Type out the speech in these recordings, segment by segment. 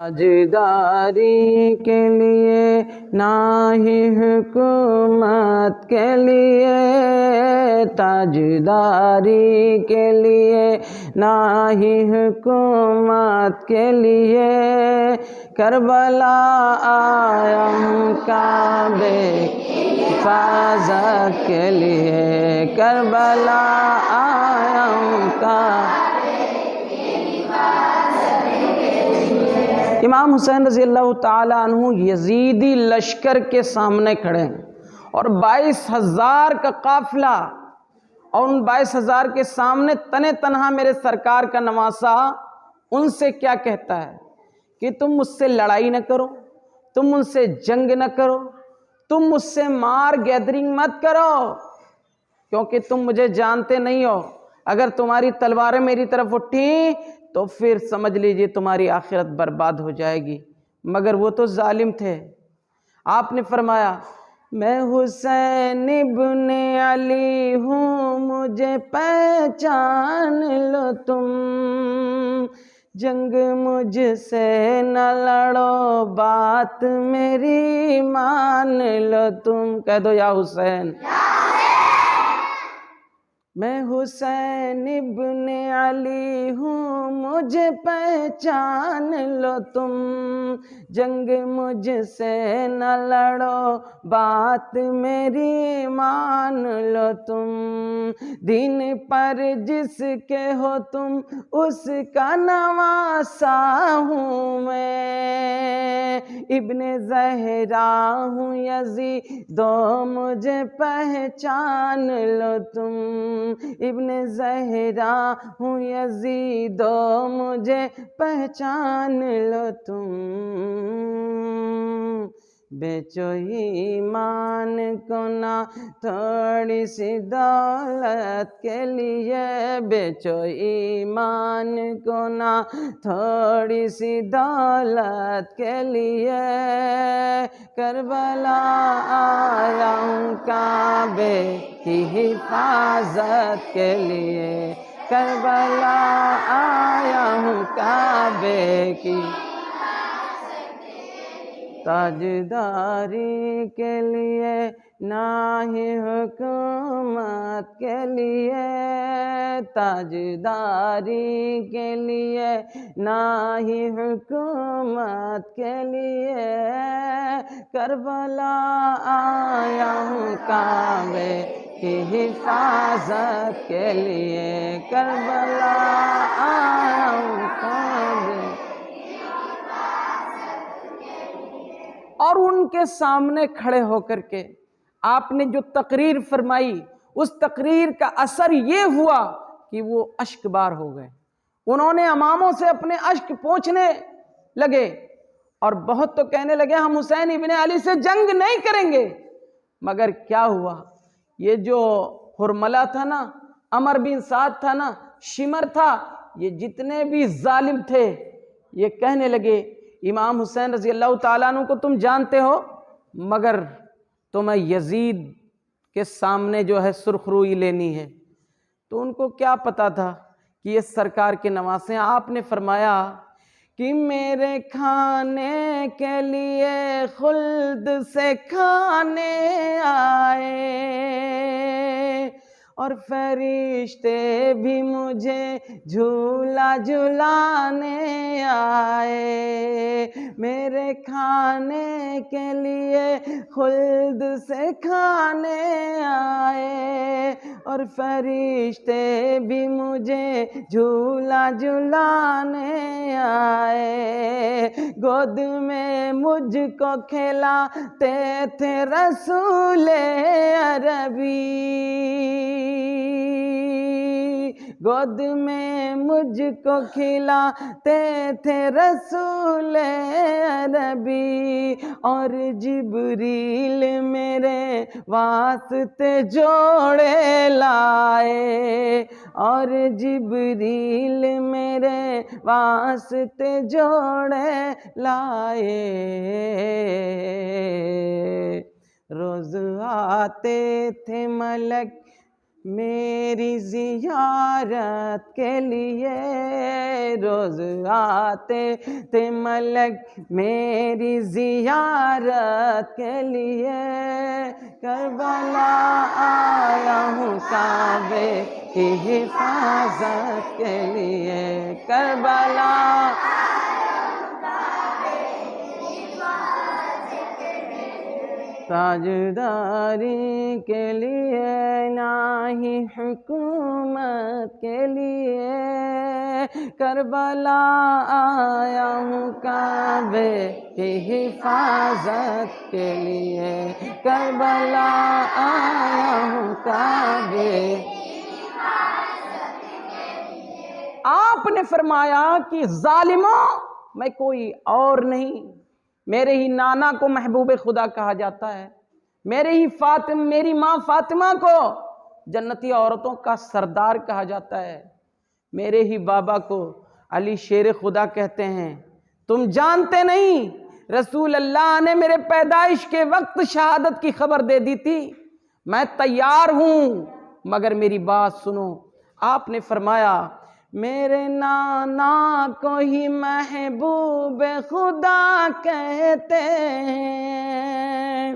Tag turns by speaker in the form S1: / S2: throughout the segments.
S1: تاجداری کے لیے نہ ہی حکومت کے لیے، تاجداری کے لیے نہ ہی حکومت کے لیے، کربلا آیا ہوں کعبے حفاظت کے لیے، کربلا آیا ہوں کعبے۔ امام حسین رضی اللہ تعالیٰ عنہ یزیدی لشکر کے سامنے کھڑے ہیں اور 22,000 کا قافلہ، اور ان 22,000 کے سامنے تنے تنہا میرے سرکار کا نواسہ ان سے کیا کہتا ہے کہ تم مجھ سے لڑائی نہ کرو، تم مجھ سے جنگ نہ کرو، تم مجھ سے مار گیدرنگ مت کرو، کیونکہ تم مجھے جانتے نہیں ہو، اگر تمہاری تلواریں میری طرف اٹھیں تو پھر سمجھ لیجئے تمہاری آخرت برباد ہو جائے گی۔ مگر وہ تو ظالم تھے۔ آپ نے فرمایا میں حسین ابن علی ہوں، مجھے پہچان لو تم، جنگ مجھ سے نہ لڑو، بات میری مان لو تم۔ کہہ دو یا حسین۔ میں حسین ابن علی ہوں، مجھے پہچان لو تم، جنگ مجھ سے نہ لڑو، بات میری مان لو تم، دین پر جس کے ہو تم اس کا نواسا ہوں میں، ابن زہرا ہوں یزیدو مجھے پہچان لو تم، ابن زہرا ہوں یزیدو مجھے پہچان لو تم، بیچو ایمان کو نہ تھوڑی سی دولت کے لیے، بیچو ایمان کو نہ تھوڑی سی دولت کے لیے، کربلا آیا ہوں کعبے کی حفاظت کے لیے، کربلا آیا ہوں کعبے کی، تاجداری کے لیے نہ ہی حکومت کے لیے، تاجداری کے لیے نہ ہی حکومت کے لیے، کربلا آیا ہوں کعبے کی حفاظت کے لیے، کربلا آیا ہوں کعبے۔ اور ان کے سامنے کھڑے ہو کر کے آپ نے جو تقریر فرمائی، اس تقریر کا اثر یہ ہوا کہ وہ اشک بار ہو گئے، انہوں نے اماموں سے اپنے اشک پونچھنے لگے اور بہت تو کہنے لگے ہم حسین ابن علی سے جنگ نہیں کریں گے۔ مگر کیا ہوا، یہ جو حرملہ تھا نا، عمر بن سعد تھا نا، شمر تھا، یہ جتنے بھی ظالم تھے یہ کہنے لگے امام حسین رضی اللہ تعالیٰ عنہ کو تم جانتے ہو، مگر تمہیں یزید کے سامنے جو ہے سرخ روئی لینی ہے۔ تو ان کو کیا پتا تھا کہ یہ سرکار کے نواسے ہیں۔ آپ نے فرمایا کہ میرے کھانے کے لیے خلد سے کھانے آئے، اور فرشتے بھی مجھے جھولا جھلانے آئے، میرے کھانے کے لیے خلد سے کھانے آئے، اور فرشتے بھی مجھے جھولا جھلانے آئے، گود میں مجھ کو کھلاتے تھے رسول عربی، گود میں مجھ کو کھلاتے تھے رسول عربی، اور جبریل میرے واسطے جوڑے لائے، اور جبریل میرے واسطے جوڑے لائے، روز آتے تھے ملک میری زیارت کے لیے روز آتے تھے ملک، میری زیارت کے لیے کربلا آیا ہوں کعبے کی حفاظت کے لیے، کربلا تاجداری کے لیے نہ ہی حکومت کے لیے، کربلا آیا ہوں کعبے کی حفاظت کے لیے، کربلا آیا ہوں کعبے۔ آپ نے فرمایا کہ ظالموں، میں کوئی اور نہیں، میرے ہی نانا کو محبوب خدا کہا جاتا ہے، میری ماں فاطمہ کو جنتی عورتوں کا سردار کہا جاتا ہے، میرے ہی بابا کو علی شیر خدا کہتے ہیں۔ تم جانتے نہیں، رسول اللہ نے میرے پیدائش کے وقت شہادت کی خبر دے دی تھی، میں تیار ہوں مگر میری بات سنو۔ آپ نے فرمایا میرے نانا کو ہی محبوب خدا کہتے ہیں،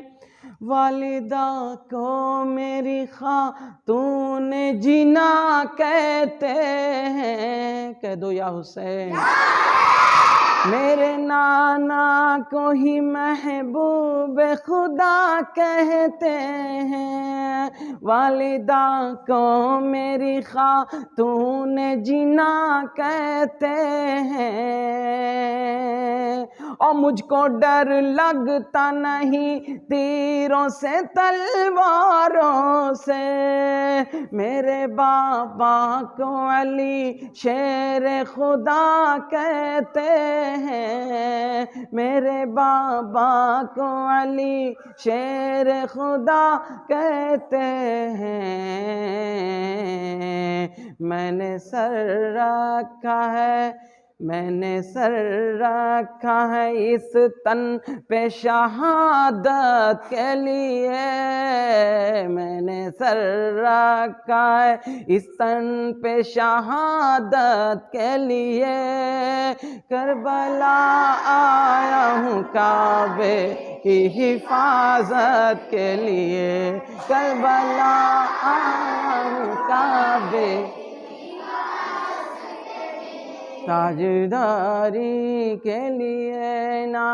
S1: والدہ کو میری خاتون جینا کہتے ہیں، کہہ دو یا حسین۔ میرے نانا کو ہی محبوب خدا کہتے ہیں، والدہ کو میری خاتون جینا کہتے ہیں، اور مجھ کو ڈر لگتا نہیں تیروں سے تلواروں سے، میرے بابا کو علی شیر خدا کہتے ہیں، میرے بابا کو علی شیر خدا کہتے ہیں، میں نے سر رکھا ہے، میں نے سر رکھا ہے اس تن پہ شہادت کے لیے، میں نے سر رکھا ہے اس تن پہ شہادت کے لیے، کربلا آیا ہوں کعبے کی حفاظت کے لیے، کربلا آیا ہوں کعبے تاجداری کے لیے نہ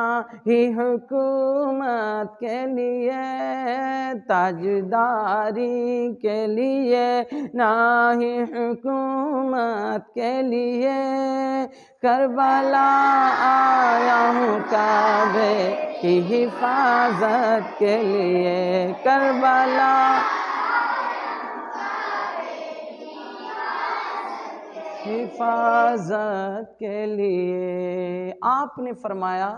S1: ہی حکومت کے لیے، تاجداری کے لیے نہ ہی حکومت کے لیے، کربلا آیا ہوں کعبے کی حفاظت کے لیے، کربلا حفاظت کے لیے۔ آپ نے فرمایا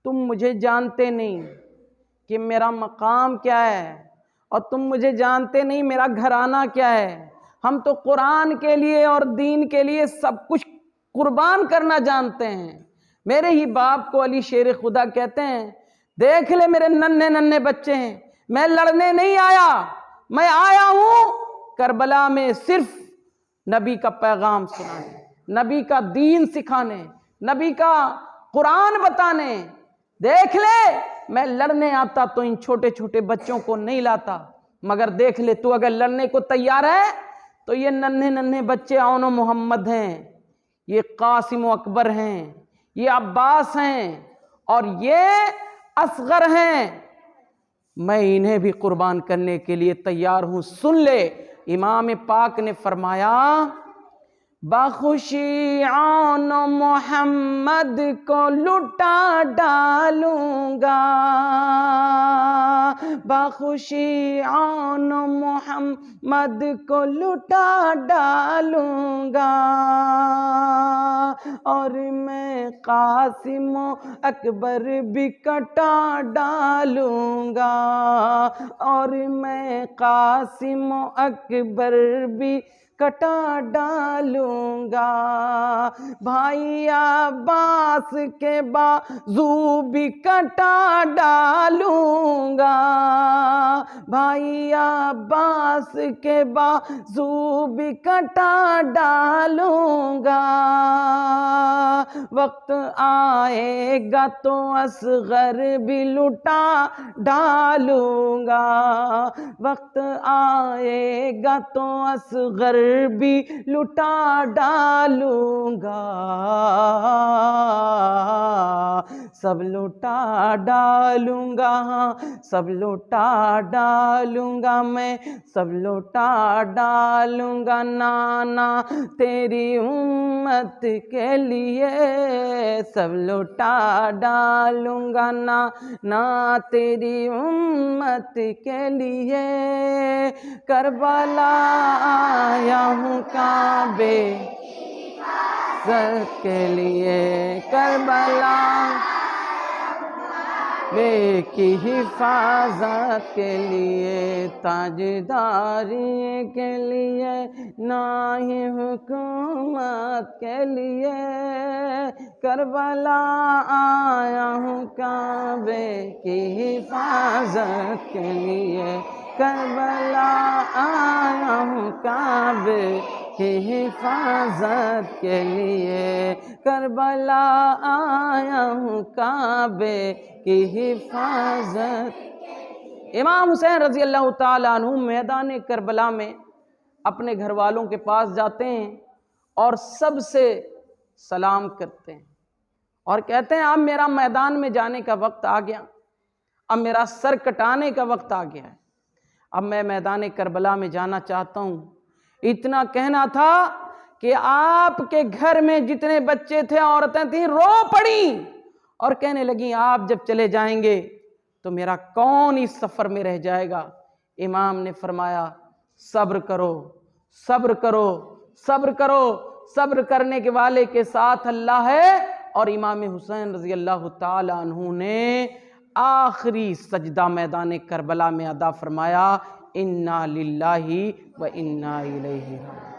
S1: تم مجھے جانتے نہیں کہ میرا مقام کیا ہے، اور تم مجھے جانتے نہیں میرا گھرانہ کیا ہے، ہم تو قرآن کے لیے اور دین کے لیے سب کچھ قربان کرنا جانتے ہیں۔ میرے ہی باپ کو علی شیر خدا کہتے ہیں، دیکھ لے میرے ننھے ننھے بچے ہیں، میں لڑنے نہیں آیا، میں آیا ہوں کربلا میں صرف نبی کا پیغام سنانے، نبی کا دین سکھانے، نبی کا قرآن بتانے۔ دیکھ لے میں لڑنے آتا تو ان چھوٹے چھوٹے بچوں کو نہیں لاتا، مگر دیکھ لے تو اگر لڑنے کو تیار ہے تو یہ ننھے ننھے بچے عون و محمد ہیں، یہ قاسم و اکبر ہیں، یہ عباس ہیں، اور یہ اصغر ہیں، میں انہیں بھی قربان کرنے کے لیے تیار ہوں۔ سن لے، امام پاک نے فرمایا بخوشی عون و محمد کو لٹا ڈالوں گا، بخوشی عون و محمد کو لٹا ڈالوں گا، اور میں قاسم و اکبر بھی کٹا ڈالوں گا، اور میں قاسم و اکبر بھی کٹا ڈالوں گا، بھائی عباس کے بازو بھی کٹا ڈالوں گا، بھائی عباس کے بازو بھی کٹا ڈالوں گا، وقت آئے گا تو اصغر بھی لٹا ڈالوں گا، وقت آئے گا تو اصغر بھی لٹا ڈالوں گا، سب لٹا ڈالوں گا، سب لٹا ڈالوں گا، میں سب لٹا ڈالوں گا، نانا تیری امت کے لیے سب لٹا ڈالوں گا، نانا تیری امت کے لیے، کربلا آیا ہوں کعبے حفاظت کے لیے، کربلا بے کی حفاظت کے لیے، تاجداری کے لیے، نہ ہی حکومت کے لیے، کربلا آیا ہوں کعبے کی حفاظت کے لیے، کربلا آیا ہوں کعبے کی حفاظت کے لیے، کربلا آیا ہوں کعبے کی حفاظت۔ امام حسین رضی اللہ تعالیٰ عنہ میدان کربلا میں اپنے گھر والوں کے پاس جاتے ہیں اور سب سے سلام کرتے ہیں اور کہتے ہیں اب میرا میدان میں جانے کا وقت آ گیا، اب میرا سر کٹانے کا وقت آ گیا ہے، اب میں میدان کربلا میں جانا چاہتا ہوں۔ اتنا کہنا تھا کہ آپ کے گھر میں جتنے بچے تھے، عورتیں تھیں، رو پڑیں اور کہنے لگیں آپ جب چلے جائیں گے تو میرا کون اس سفر میں رہ جائے گا؟ امام نے فرمایا صبر کرو، صبر کرو، صبر کرو، صبر کرنے کے والے کے ساتھ اللہ ہے۔ اور امام حسین رضی اللہ تعالیٰ عنہ نے آخری سجدہ میدان کربلا میں ادا فرمایا، انا للہ و انا الیہ راجعون۔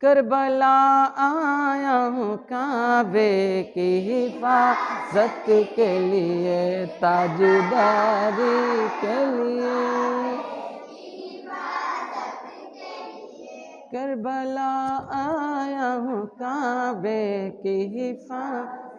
S1: کربلا آیا ہوں کعبے کی حفاظت کے لیے، تاجداری کے لیے، کربلا آیا ہوں کعبے کی حفاظت